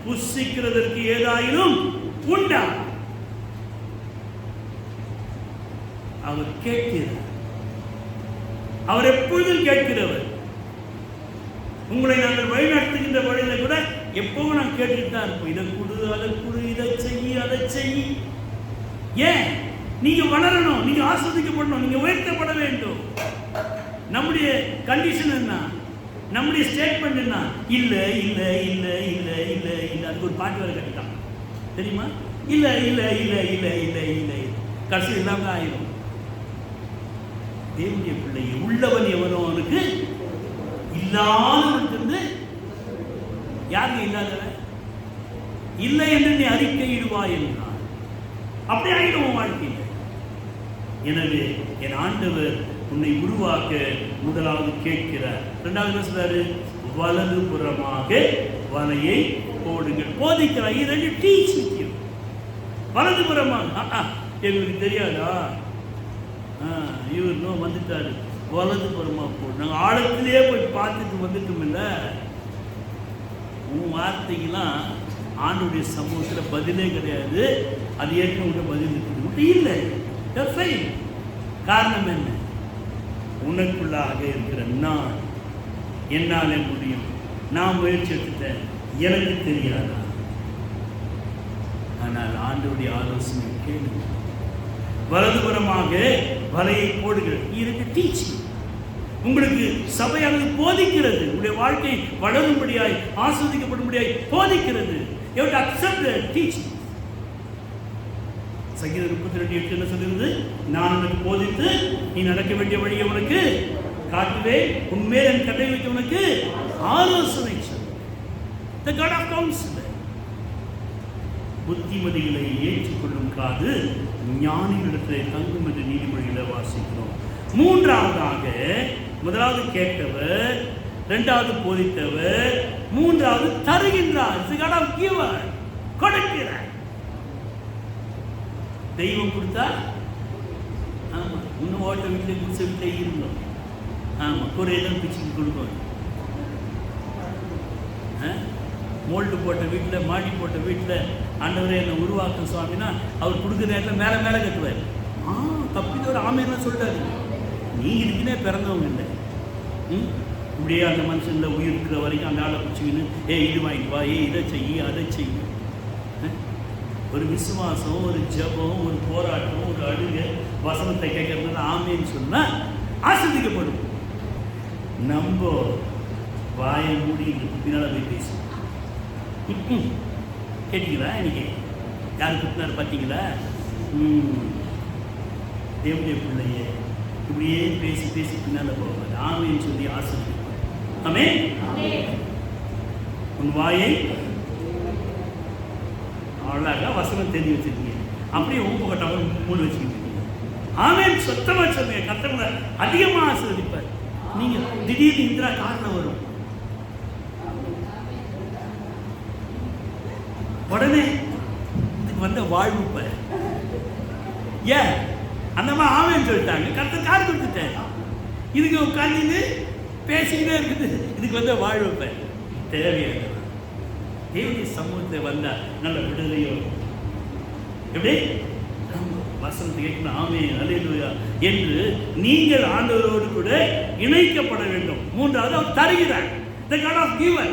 புசிக்கிறதற்கு ஏதாயினும் உண்டா? அவர் கேட்கிறார். அவர் எப்பொழுதும் கேட்கிறவர். உங்களை நாங்கள் வழிநடத்துகின்ற வழியில கூட எப்பவும் நான் கேட்டுட்டு தான் இருப்போம். இதை கொடு, அதை கொடு, இதை செய், அதை செய். ஏன்? நீங்க வளரணும், நீங்க ஆஸ்வதிக்கப்படணும், நீங்க உயர்த்தப்பட வேண்டும். நம்முடைய கண்டிஷன் என்ன? நம்முடைய ஸ்டேட்மெண்ட் என்ன? இல்ல இல்ல இல்ல இல்ல இல்ல இல்ல. அதுக்கு ஒரு பாட்டு வேற கட்டிட்டான் தெரியுமா? இல்ல இல்ல இல்ல இல்ல இல்ல இல்ல. கடைசி இல்லாம ஆயிரும். தேவனுடைய பிள்ளை உள்ளவன் எவனோ அவனுக்கு இல்லாதவனுக்கு யாருங்க இல்லாதவன்? இல்லை என்று நீ அறிக்கையிடுவாய் என்றான். அப்படி ஆயிடும் வாழ்க்கையில். எனவே என் ஆண்டவர் உன்னை உருவாக்க முதலாவது கேட்கிறார். இரண்டாவது என்ன சொல்றாரு? வலது புறமாக வலையை போடுங்கள். போதிக்கிறார். இது டீச் வித்தியம். வலது புறமாக எங்களுக்கு தெரியாதா? இவர் வந்துட்டாரு, வலது புறமா போடு. நாங்கள் ஆழத்திலேயே போய் பார்த்துட்டு வந்துட்டோம். இல்லை, உன் வார்த்தைக்கெல்லாம் ஆண்டுடைய சமூகத்தில் பதிலே கிடையாது. அது ஏற்கனவே பதில் இருக்குது இல்லை. காரணம் என்ன? உனக்குள்ளாக இருக்கிற நான், என்னால் முடியும், நான் முயற்சி எடுத்துட்டேன், எனக்கு தெரியாதா? ஆனால் ஆண்டவருடைய ஆலோசனை கேளுங்க. வலதுபுறமாக வலையை போடுகிறது. இதுக்கு டீச்சிங். உங்களுக்கு சபையானது போதிக்கிறது. உங்களுடைய வாழ்க்கை வளரும்படியாய், ஆஸ்வதிக்கப்படும்படியாய் போதிக்கிறது. You have to accept the teaching. சங்கீதம் 32:8 என்ன சொல்கிறது? நான் உனக்கு போதித்து நீ நடக்க வேண்டிய வழியை உனக்கு காட்டுவேன், உன்மேல் என் கட்டளை வைத்து உனக்கு ஆலோசனை சொல்வேன். The God of counsel. புத்திமதிகளை ஏற்றுக்கொள்ளும் காது ஞானிகளிடத்தில் தங்கும் என்று நீதிமொழிகளை வாசிக்கிறோம். மூன்றாவதாக, முதலாவது கேட்டவர், இரண்டாவது போதித்தவர், மூன்றாவது தருகின்றார். கொடுக்கிறார். தெய்வம் கொடுத்தா, ஆமா, இன்னும் ஓட்ட வீட்டில் குடிச்ச வீட்டில் இருந்தோம். ஆமா, குறையதான் பிச்சுக்கு கொடுக்கும். மோல்டு போட்ட வீட்டில், மாடி போட்ட வீட்டில் ஆண்டவரே என்னை உருவாக்கும் சுவாமினா அவர் கொடுக்குற நேரத்தில் மேலே மேலே கட்டுவார். தப்பிட்டு ஒரு ஆமையெல்லாம் சொல்லிட்டாரு. நீங்கள் இதுக்குன்னே பிறந்தவங்க இல்லை. இப்படியே அந்த மனுஷனில் உயிர் இருக்கிற வரைக்கும் அந்த ஆளை பிடிச்சிக்கின்னு இது வாங்கிட்டு வா, இதை செய்ய, அதை செய்ய. ஒரு விசுவாசம், ஒரு ஜபம், ஒரு போராட்டம், ஒரு அழுகை, வசனத்தை கேட்கறதுனால ஆமைன்னு சொன்னால் ஆஸ்வதிக்கப்படும். நம்ம வாயை மூடி பின்னால் போய் பேசுவோம். கேட்டீங்களா? இன்னைக்கு யார் குட்டினார் பார்த்தீங்களா? தேவனுடைய பிள்ளையே இப்படியே பேசி பேசி பின்னால் போவாது. ஆமைன்னு சொல்லி ஆசிரியர். ஆமே. உன் வாயை அழகா வசனம் தெரிஞ்சு வச்சிருக்கீங்க. அப்படியே உப்பு கட்டாமல் மூணு வச்சுக்கிட்டு இருக்கீங்க. ஆமேன்னு சொத்தமாக சொல்லுங்க. கத்தவங்களை அதிகமாக ஆசீர்வதிப்பார். நீங்கள் திடீர்னு இந்திரா காரணம் வரும், உடனே இதுக்கு வந்த வாழ்வு ஏன் அந்த மாதிரி ஆமைன்னு சொல்லிட்டாங்க. கரெக்டாக கார் கொடுத்துட்டேன். இதுக்கு உட்காந்து பேசிக்கிட்டே இருக்குது. இதுக்கு வந்த வாழ்வு தேவையான தேவனுடைய சமூகத்தை வந்தா நல்ல விடுதலையோ எப்படி வசனத்தை கேட்கணும். ஆமே, அல்லேலூயா என்று நீங்கள் ஆண்டவரோடு கூட இணைக்கப்பட வேண்டும். மூன்றாவது அவர் தருகிறார். The God of giver.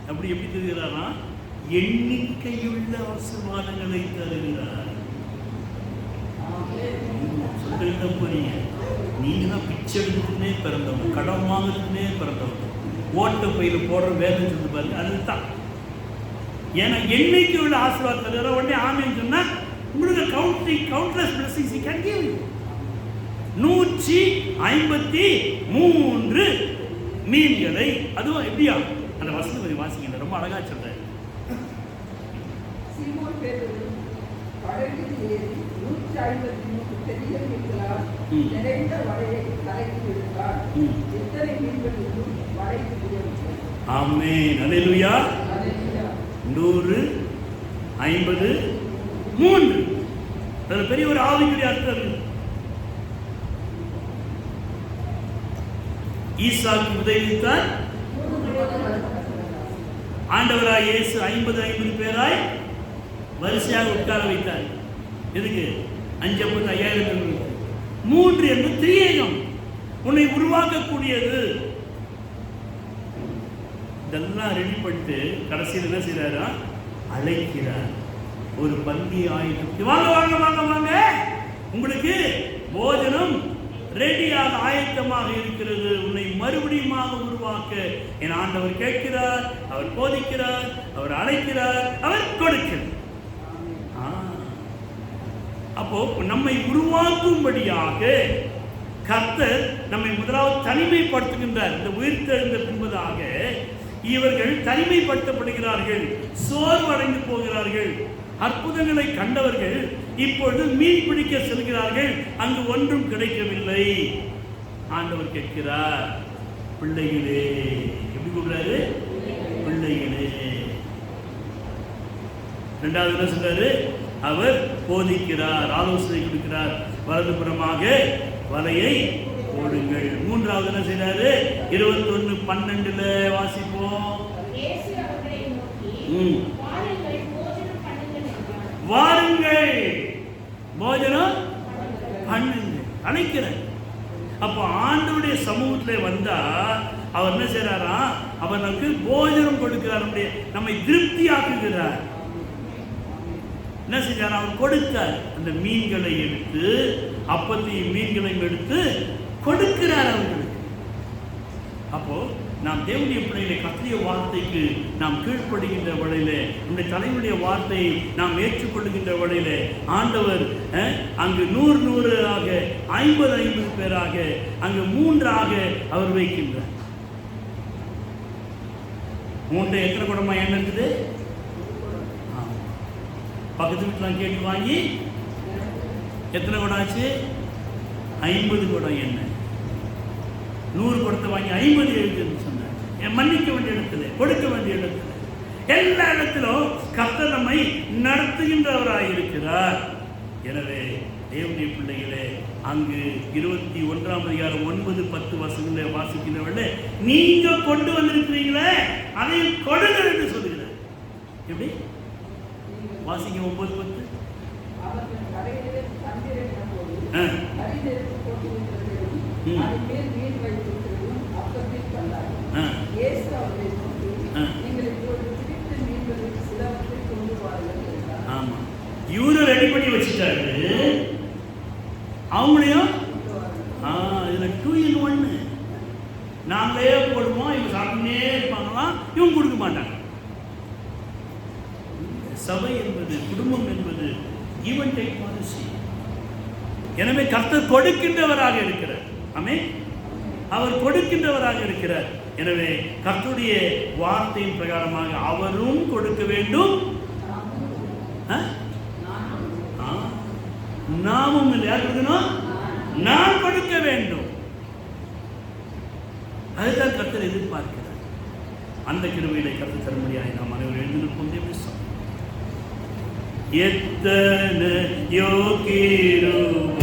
அப்படி எப்படி தருகிறாரா? எண்ணிக்கையுள்ள ஆசீர்வாதங்களை தருகிறார். சொல்லிட்டு போறீங்க, நீங்க தான் பிச்சை எடுத்துன்னே பிறந்தவங்க, கடன் வாங்குறதுன்னே பிறந்தவங்க, ஓட்ட பயில போடுற வேலை சொல்லி பாருங்க. அதுதான் ஏன்னா எண்ணிக்கையுள்ள ஆசீர்வாதம் தருகிற. உடனே ஆமேன்னு சொன்னா உங்களுக்கு countless blessings he can give you. 153 மீன்களை, அதுவும் எப்படியா அந்த வசனம் வாசிக்கின்ற ரொம்ப அழகா சொல்றாரு. சீமோன் பேதுரு படகில் ஏறி 153 பெரிய மீன்களால் நிறைந்த வலையை கலக்கி விட்டார். இத்தனை மீன்களிலும் வலை பிடிக்கவில்லை. ஆமென், அல்லேலூயா. 153 அது பெரிய ஒரு ஆவிக்குரிய அர்த்தம். ஈசாக்கு உதவித்தார். ஆண்டவராய் இயேசு 50 பேராய் வரிசையாக உட்கார வைத்தார். எதுக்கு? 5,5000. 3 என்பது திரியேகம், உன்னை உருவாக்கக்கூடியது. இதெல்லாம் ரெடி பண்ணிட்டு கடைசியில் என்ன செய்யறாரா? அழைக்கிறார். ஒரு பந்தி ஆயுதம், வாங்க வாங்க வாங்க வாங்க, உங்களுக்கு போஜனம் ரெடியாக ஆயத்தமாக இருக்கிறது, உன்னை மறுபடியும் உருவாக்க என் ஆண்டவர் கேட்கிறார், அவர் போதிக்கிறார், அவர் அழைக்கிறார், அவர் கொடுக்கிறார். அப்போ நம்மை உருவாக்கும்படியாக கர்த்தர் நம்மை முதலாவது தனிமைப்படுத்துகின்றார். இந்த உயிர்த்தெழுந்த பின்பதாக இவர்கள் தனிமைப்படுத்தப்படுகிறார்கள், சோர்வடைந்து போகிறார்கள். அற்புதங்களை கண்டவர்கள் இப்பொழுது மீன் பிடிக்க செல்கிறார்கள், அங்கு ஒன்றும் கிடைக்கவில்லை. ஆண்டவர் கேட்கிறார், பிள்ளைகளே. எப்படி கூப்பிடுறாரு? பிள்ளைகளே. இரண்டாவது என்ன சொல்றாரு? அவர் போதிக்கிறார், ஆலோசனை கொடுக்கிறார், வலதுபுறமாக வலையை போடுங்கள். மூன்றாவது என்ன செய்யறாரு? 21:12 வாசிப்போம். வாருங்கள், போஜனம் பண்ணுங்க, அழைக்கிறார். அப்போ ஆண்டவருடைய சமூகத்தில் வந்தா அவர் என்ன செய்யறாரா? அவர் நமக்கு போஜனம் கொடுக்கிறார், நம்மை திருப்தி ஆக்குகிறார். என்ன செஞ்சார்? அவர் கொடுத்தார். அந்த மீன்களை எடுத்து, அப்பத்தையும் மீன்களையும் எடுத்து கொடுக்கிறார் அவர்களுக்கு. அப்போ நாம் தேவனுடைய பிள்ளைகளை கர்த்தருடைய வார்த்தைக்கு நாம் கீழ்ப்படுகின்ற வழியிலே, நம்முடைய தலைவனுடைய வார்த்தையை நாம் ஏற்றுக்கொள்கின்ற வழியிலே ஆண்டவர் அங்கு 100 50 பேராக அங்கு 3 அவர் வைக்கின்றார். 3 எத்தனை குடமா எண்ணெய் இருக்குது? பக்கத்து வீட்டுலாம் கேட்டு வாங்கி எத்தனை குடம் ஆச்சு? 50 குடம் எண்ணெய். 100 குடத்தை வாங்கி 50 எழுதுன்னு சொன்னார். மன்னிக்க வேண்டிய இடத்துல, கொடுக்க வேண்டிய இடத்துல, எல்லா இடத்திலும் கர்த்தர் நம்மை நடத்துகின்றவராய் இருக்கிறார். எனவே தேவனுடைய பிள்ளைகளே, அங்கு 21 அதிகாரம் 9, 10 வசனங்களை வாசிக்கின்றவர்களே, நீங்க கொண்டு வந்திருக்கிறீங்களே அதை கொடுங்கள் என்று சொல்லுகிறார். எப்படி வாசிங்க? 9, 10. ஆமா, இவரு ரெடி பண்ணி வச்சுட்டாரு, அவங்களையும் இதுல 2 in 1. நாங்களே போடுவோம், இவங்க சாப்பிட்டுனே இருப்பாங்களாம், இவங்க கொடுக்க மாட்டாங்க. சபை என்பது, குடும்பம் என்பது give and take policy. எனவே கர்த்தர் கொடுக்கின்றவராக இருக்கிறார். ஆமென். அவர் கொடுக்கின்றவராக இருக்கிறார். எனவே கர்த்தருடைய வார்த்தையின் பிரகாரமாக அவரும் கொடுக்க வேண்டும், நாமும் யார் கொடுக்கணும்? நான் கொடுக்க வேண்டும். அதுதான் கர்த்தர் எதிர்பார்க்கிறார். அந்த கிருபையிலே கர்த்தர் தரும்படியாக நாம் அனைவரும் எழுந்திருப்போம். எத்தனையோ கிருபை